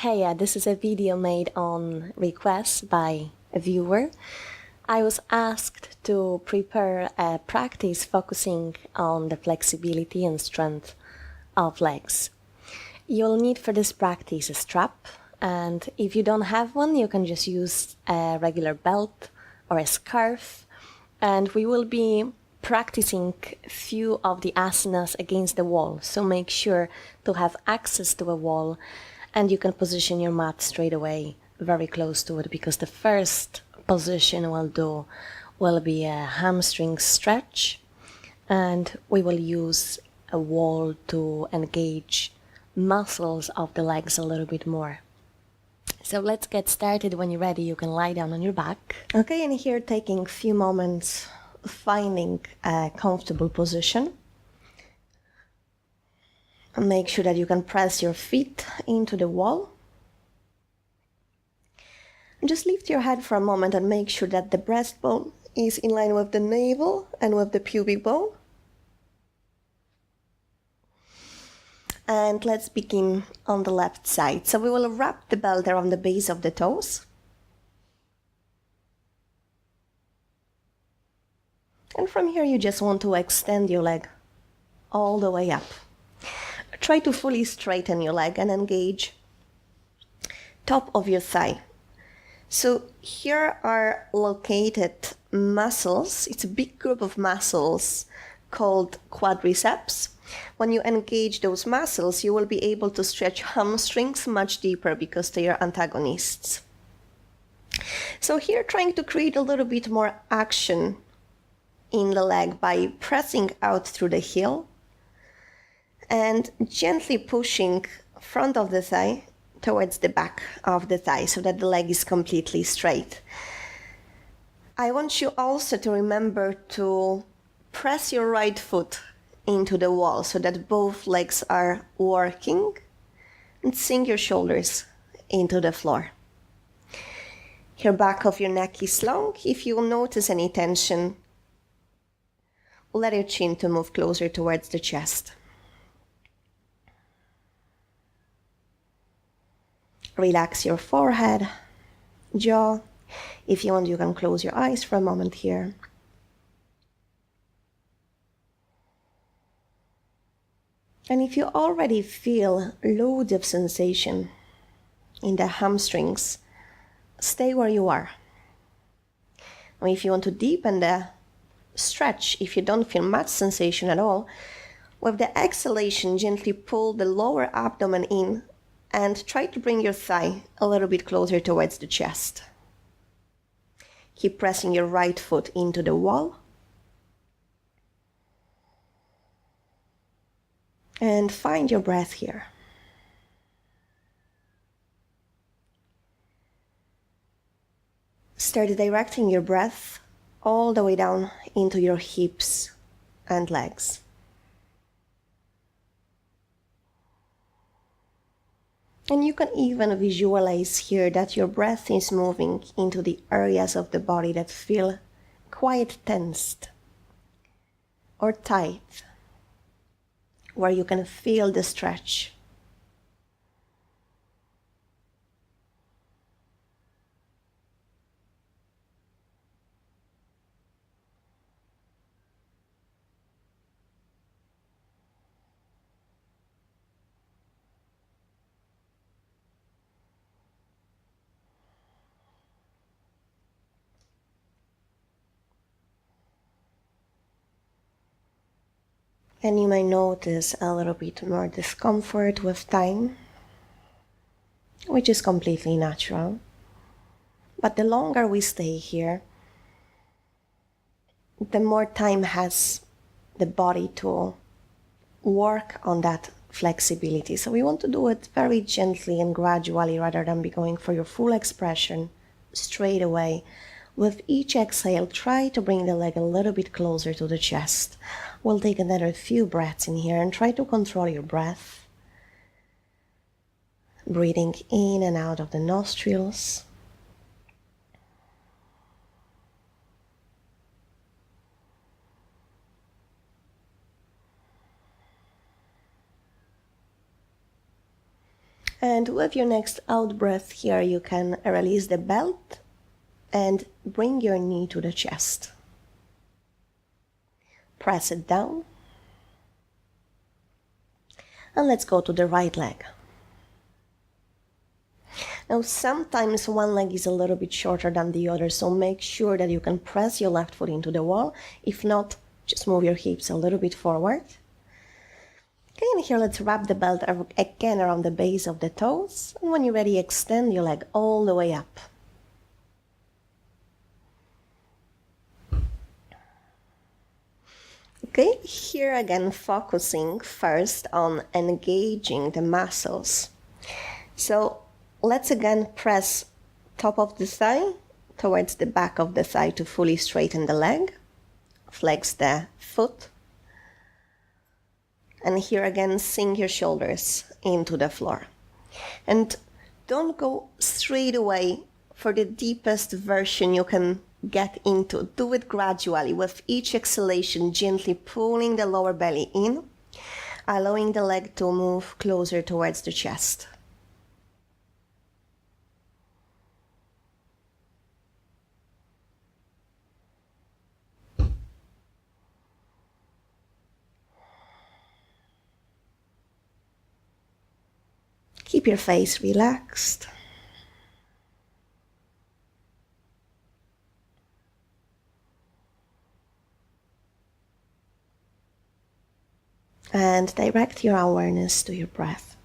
Hey, this is a video made on request by a viewer. I was asked to prepare a practice focusing on the flexibility and strength of legs. You'll need for this practice a strap, and if you don't have one, you can just use a regular belt or a scarf. And we will be practicing few of the asanas against the wall, so make sure to have access to a wall, and you can position your mat straight away very close to it, because the first position we'll do will be a hamstring stretch, and we will use a wall to engage muscles of the legs a little bit more. So let's get started. When you're ready, you can lie down on your back. Okay, and here taking a few moments finding a comfortable position. And make sure that you can press your feet into the wall. And just lift your head for a moment and make sure that the breastbone is in line with the navel and with the pubic bone. And let's begin on the left side. So we will wrap the belt around the base of the toes. And from here you just want to extend your leg all the way up. Try to fully straighten your leg and engage top of your thigh. So here are located muscles. It's a big group of muscles called quadriceps. When you engage those muscles, you will be able to stretch hamstrings much deeper because they are antagonists. So here trying to create a little bit more action in the leg by pressing out through the heel and gently pushing front of the thigh towards the back of the thigh so that the leg is completely straight. I want you also to remember to press your right foot into the wall so that both legs are working, and sink your shoulders into the floor. Your back of your neck is long. If you notice any tension, let your chin to move closer towards the chest. Relax your forehead, jaw. If you want, you can close your eyes for a moment here. And if you already feel loads of sensation in the hamstrings, stay where you are. And if you want to deepen the stretch, if you don't feel much sensation at all, with the exhalation, gently pull the lower abdomen in and try to bring your thigh a little bit closer towards the chest. Keep pressing your right foot into the wall. And find your breath here. Start directing your breath all the way down into your hips and legs. And you can even visualize here that your breath is moving into the areas of the body that feel quite tensed or tight, where you can feel the stretch. And you may notice a little bit more discomfort with time, which is completely natural. But the longer we stay here, the more time has the body to work on that flexibility. So we want to do it very gently and gradually rather than be going for your full expression straight away. With each exhale, try to bring the leg a little bit closer to the chest. We'll take another few breaths in here and try to control your breath. Breathing in and out of the nostrils. And with your next out breath here, you can release the belt and bring your knee to the chest. Press it down. And let's go to the right leg. Now, sometimes one leg is a little bit shorter than the other, so make sure that you can press your left foot into the wall. If not, just move your hips a little bit forward. Okay, and here let's wrap the belt again around the base of the toes. And when you're ready, extend your leg all the way up. Okay, here again, focusing first on engaging the muscles. So let's again press top of the thigh towards the back of the thigh to fully straighten the leg. Flex the foot. And here again, sink your shoulders into the floor. And don't go straight away for the deepest version you can get into. Do it gradually, with each exhalation, gently pulling the lower belly in, allowing the leg to move closer towards the chest. Keep your face relaxed. And direct your awareness to your breath.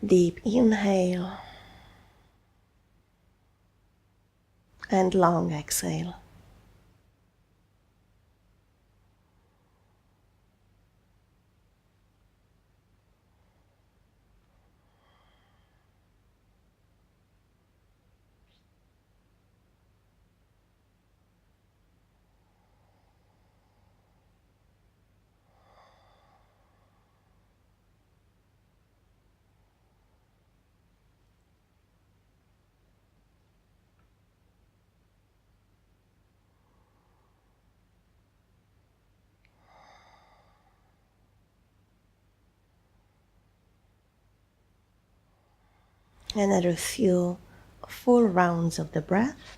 Deep inhale and long exhale. Another few full rounds of the breath.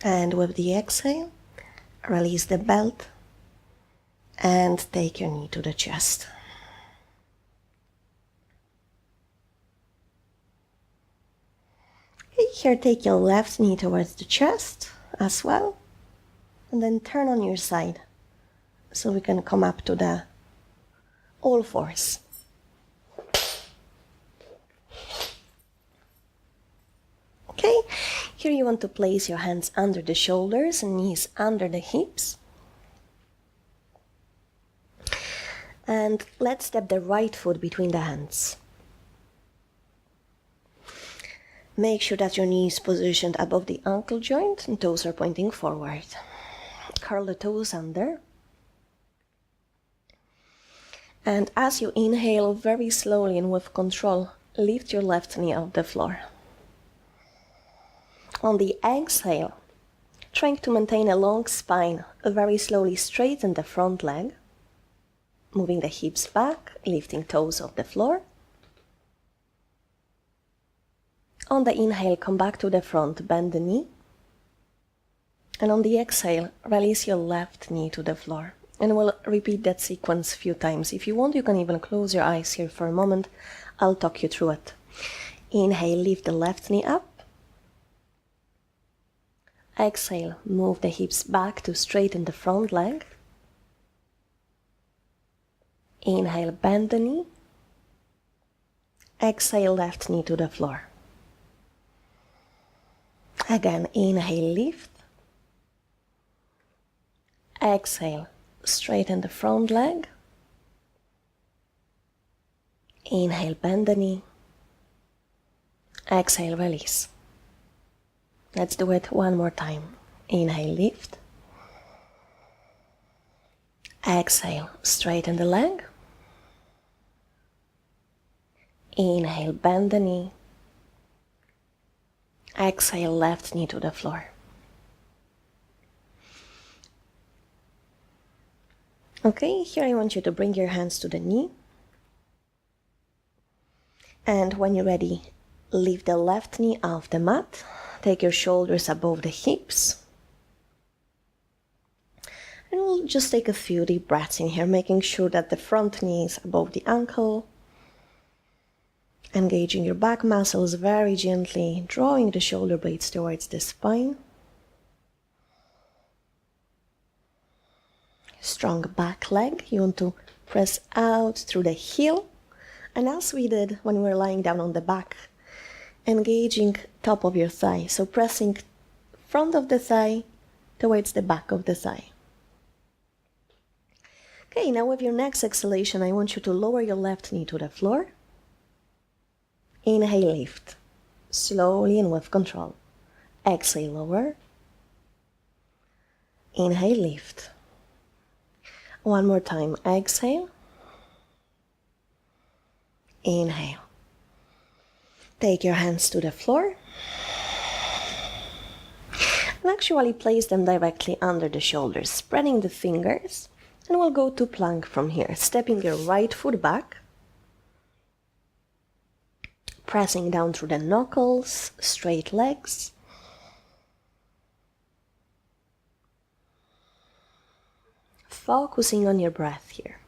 And with the exhale, release the belt and take your knee to the chest. Okay, here take your left knee towards the chest as well. And then turn on your side so we can come up to the all fours. Okay, here you want to place your hands under the shoulders and knees under the hips. And let's step the right foot between the hands. Make sure that your knee is positioned above the ankle joint and toes are pointing forward. Curl the toes under. And as you inhale very slowly and with control, lift your left knee off the floor. On the exhale, trying to maintain a long spine, very slowly straighten the front leg, moving the hips back, lifting toes off the floor. On the inhale, come back to the front, bend the knee. And on the exhale, release your left knee to the floor. And we'll repeat that sequence a few times. If you want, you can even close your eyes here for a moment. I'll talk you through it. Inhale, lift the left knee up. Exhale, move the hips back to straighten the front leg. Inhale, bend the knee. Exhale, left knee to the floor. Again, inhale, lift. Exhale, straighten the front leg. Inhale, bend the knee. Exhale, release. Let's do it one more time. Inhale, lift. Exhale, straighten the leg. Inhale, bend the knee. Exhale, left knee to the floor. Okay, here I want you to bring your hands to the knee. And when you're ready, lift the left knee off the mat. Take your shoulders above the hips. And we'll just take a few deep breaths in here, making sure that the front knee is above the ankle. Engaging your back muscles very gently, drawing the shoulder blades towards the spine. Strong back leg. You want to press out through the heel. And as we did when we were lying down on the back, engaging top of your thigh. So pressing front of the thigh towards the back of the thigh. Okay, now with your next exhalation, I want you to lower your left knee to the floor. Inhale, lift. Slowly and with control. Exhale, lower. Inhale, lift. One more time. Exhale. Inhale. Take your hands to the floor. And actually place them directly under the shoulders, spreading the fingers. And we'll go to plank from here, stepping your right foot back. Pressing down through the knuckles, straight legs. Focusing on your breath here.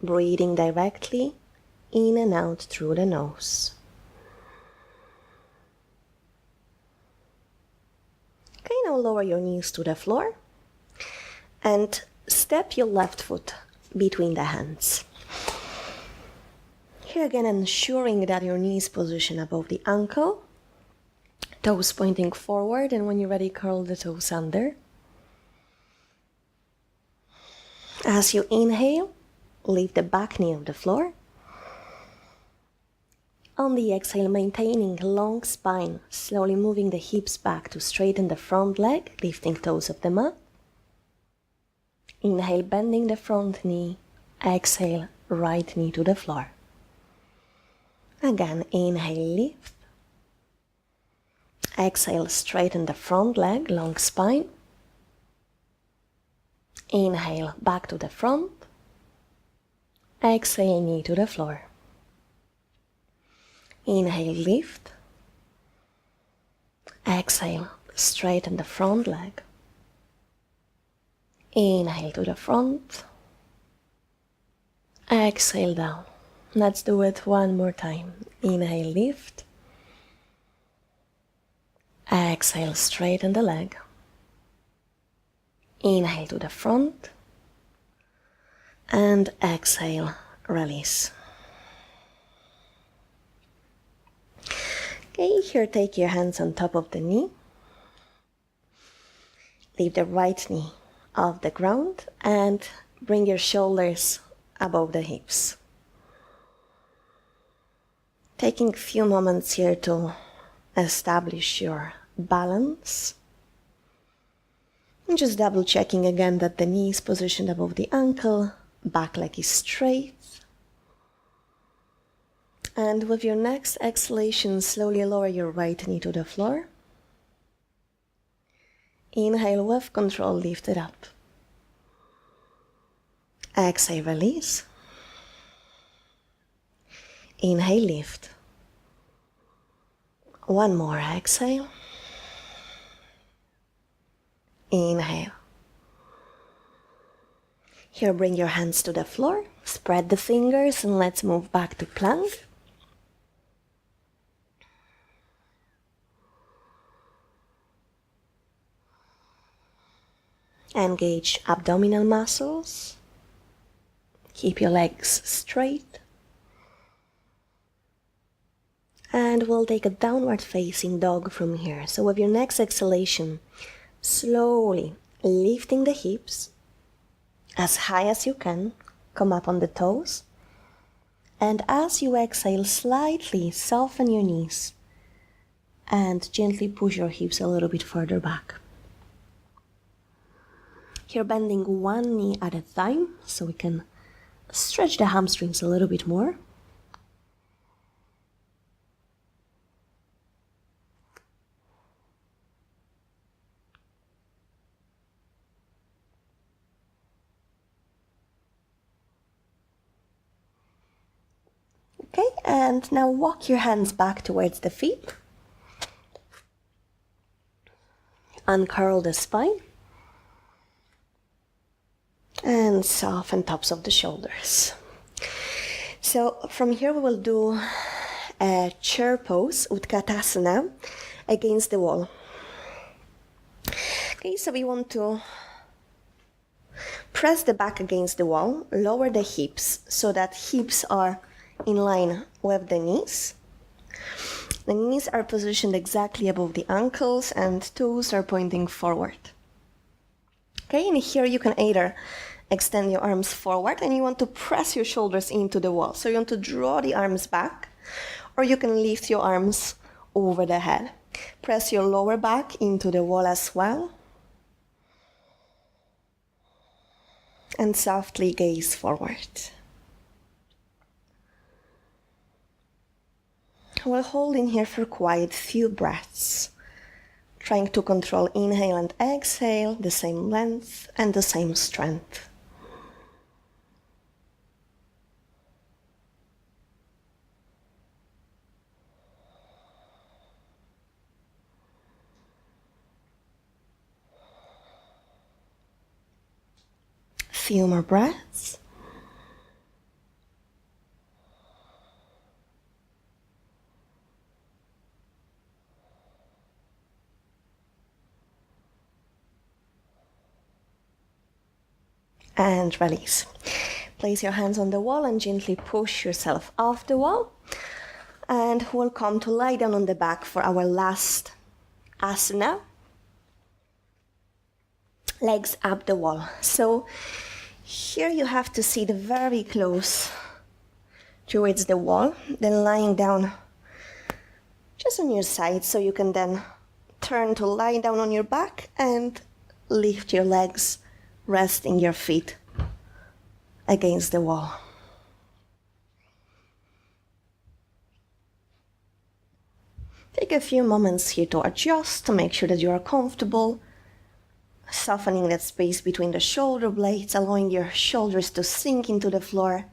Breathing directly in and out through the nose. Okay, now lower your knees to the floor and step your left foot between the hands. Here again, ensuring that your knee is positioned above the ankle, toes pointing forward, and when you're ready, curl the toes under. As you inhale, lift the back knee off the floor. On the exhale, maintaining a long spine, slowly moving the hips back to straighten the front leg, lifting toes off the mat. Inhale, bending the front knee. Exhale, right knee to the floor. Again, inhale, lift. Exhale, straighten the front leg, long spine. Inhale, back to the front. Exhale, knee to the floor. Inhale, lift. Exhale, straighten the front leg. Inhale to the front. Exhale down. Let's do it one more time. Inhale, lift. Exhale, straighten the leg. Inhale to the front. And exhale, release. Okay, here take your hands on top of the knee. Leave the right knee off the ground and bring your shoulders above the hips. Taking a few moments here to establish your balance. And just double checking again that the knee is positioned above the ankle, back leg is straight. And with your next exhalation, slowly lower your right knee to the floor. Inhale with control, lift it up. Exhale, release. Inhale, lift. One more, exhale. Inhale. Here, bring your hands to the floor, spread the fingers, and let's move back to plank. Engage abdominal muscles. Keep your legs straight. And we'll take a downward facing dog from here. So with your next exhalation, slowly lifting the hips as high as you can, come up on the toes. And as you exhale, slightly soften your knees and gently push your hips a little bit further back. Here bending one knee at a time so we can stretch the hamstrings a little bit more. Okay, and now walk your hands back towards the feet. Uncurl the spine. And soften tops of the shoulders. So from here we will do a chair pose, Utkatasana, against the wall. Okay, so we want to press the back against the wall, lower the hips so that hips are in line with the knees. The knees are positioned exactly above the ankles and toes are pointing forward. Okay, and here you can either extend your arms forward and you want to press your shoulders into the wall. So you want to draw the arms back, or you can lift your arms over the head. Press your lower back into the wall as well. And softly gaze forward. We'll hold in here for quite few breaths, trying to control inhale and exhale, the same length and the same strength. Few more breaths. And release. Place your hands on the wall and gently push yourself off the wall. And we'll come to lie down on the back for our last asana. Legs up the wall. So here you have to sit very close towards the wall, then lying down just on your side, so you can then turn to lie down on your back and lift your legs, resting your feet against the wall. Take a few moments here to adjust, to make sure that you are comfortable, softening that space between the shoulder blades, allowing your shoulders to sink into the floor,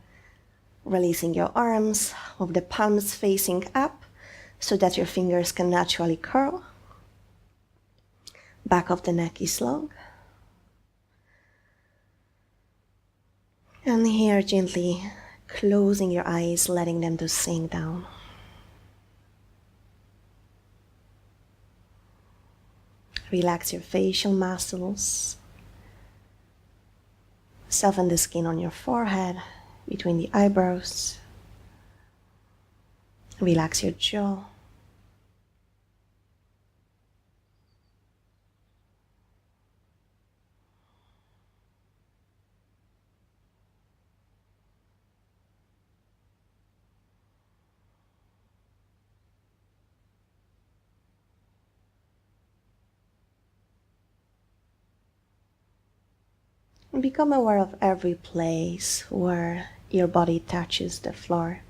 releasing your arms with the palms facing up so that your fingers can naturally curl. Back of the neck is long. And here gently closing your eyes, letting them to sink down. Relax your facial muscles. Soften the skin on your forehead, between the eyebrows. Relax your jaw. Become aware of every place where your body touches the floor.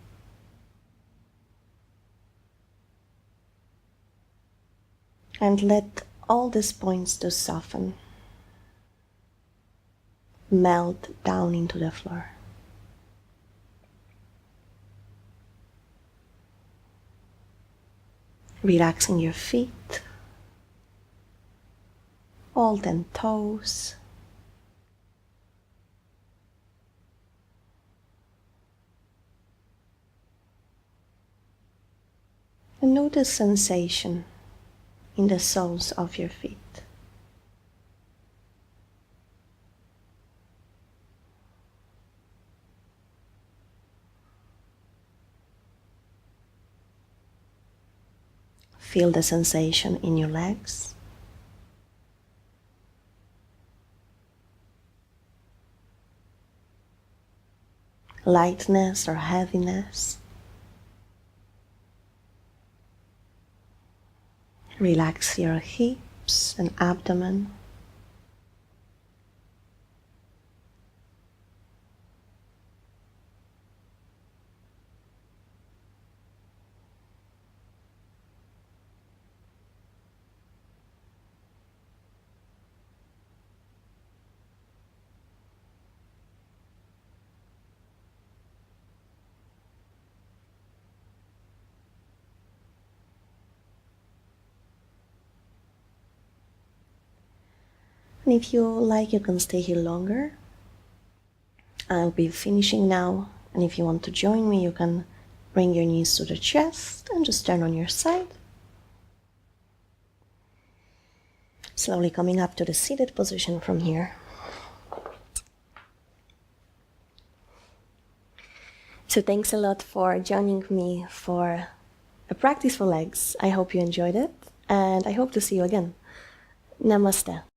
And let all these points to soften, melt down into the floor. Relaxing your feet, all 10 toes. And notice sensation in the soles of your feet. Feel the sensation in your legs. Lightness or heaviness. Relax your hips and abdomen. And if you like, you can stay here longer. I'll be finishing now, and if you want to join me, you can bring your knees to the chest and just turn on your side. Slowly coming up to the seated position from here. So thanks a lot for joining me for a practice for legs. I hope you enjoyed it, and I hope to see you again. Namaste.